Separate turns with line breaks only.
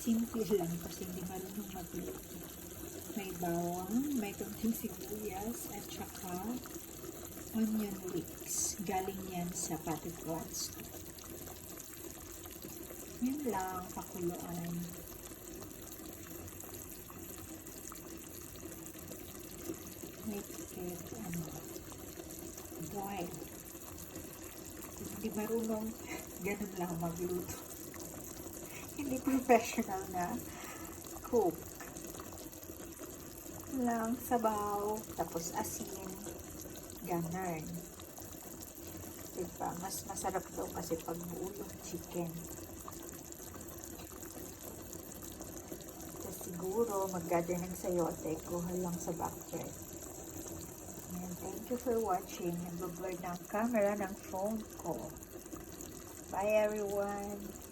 simple lang kasi hindi marunong magluto. May bawang, may konting sibuyas, at saka onion leeks. Galing yan sa potted plants. Yun lang, pakuluan. Make it, boil. Hindi marunong, ganun lang magluto. Hindi professional na cook. Lang, sabaw, tapos asin, ganun. Diba? Mas masarap daw kasi pag buo yung chicken. So, siguro, mag-gather ng sayote, kuha lang sa backyard. And thank you for watching. Nag-blur ng camera ng phone ko. Bye everyone!